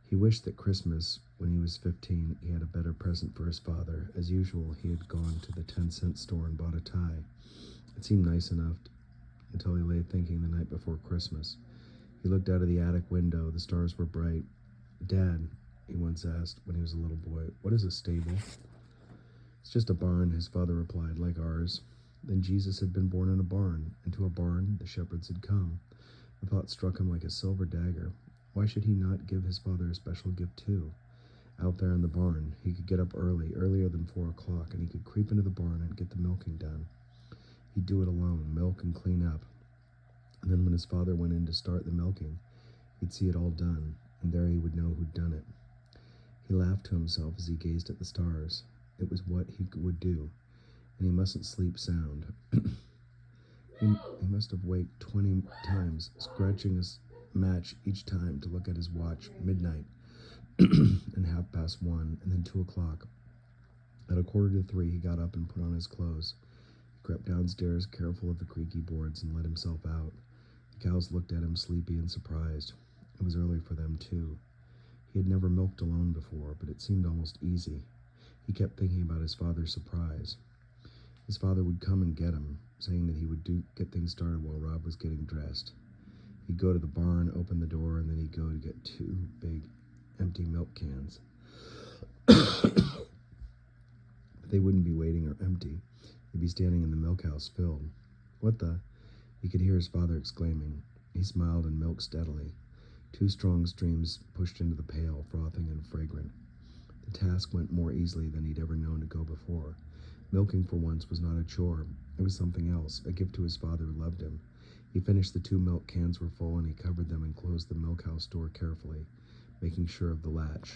He wished that Christmas, when he was 15, he had a better present for his father. As usual, he had gone to the 10-cent store and bought a tie. It seemed nice enough until he lay thinking the night before Christmas. He looked out of the attic window. The stars were bright. "Dad," he once asked when he was a little boy, "what is a stable?" "It's just a barn," his father replied, "like ours." Then Jesus had been born in a barn, and to a barn the shepherds had come. The thought struck him like a silver dagger. Why should he not give his father a special gift too? Out there in the barn, he could get up early, earlier than 4 o'clock, and he could creep into the barn and get the milking done. He'd do it alone, milk and clean up. And then when his father went in to start the milking, he'd see it all done, and there he would know who'd done it. He laughed to himself as he gazed at the stars. It was what he would do, and he mustn't sleep sound. He must have waked 20 times, scratching his match each time to look at his watch. Midnight, and 1:30, and then 2 o'clock. At 2:45, he got up and put on his clothes. He crept downstairs, careful of the creaky boards, and let himself out. The cows looked at him, sleepy and surprised. It was early for them, too. He had never milked alone before, but it seemed almost easy. He kept thinking about his father's surprise. His father would come and get him, saying that he would get things started while Rob was getting dressed. He'd go to the barn, open the door, and then he'd go to get 2 big, empty milk cans. But they wouldn't be waiting or empty. They'd be standing in the milk house filled. "What the?" He could hear his father exclaiming. He smiled and milked steadily. 2 strong streams pushed into the pail, frothing and fragrant. The task went more easily than he'd ever known to go before. Milking for once was not a chore. It was something else, a gift to his father who loved him. He finished the 2 milk cans were full, and he covered them and closed the milk house door carefully, making sure of the latch.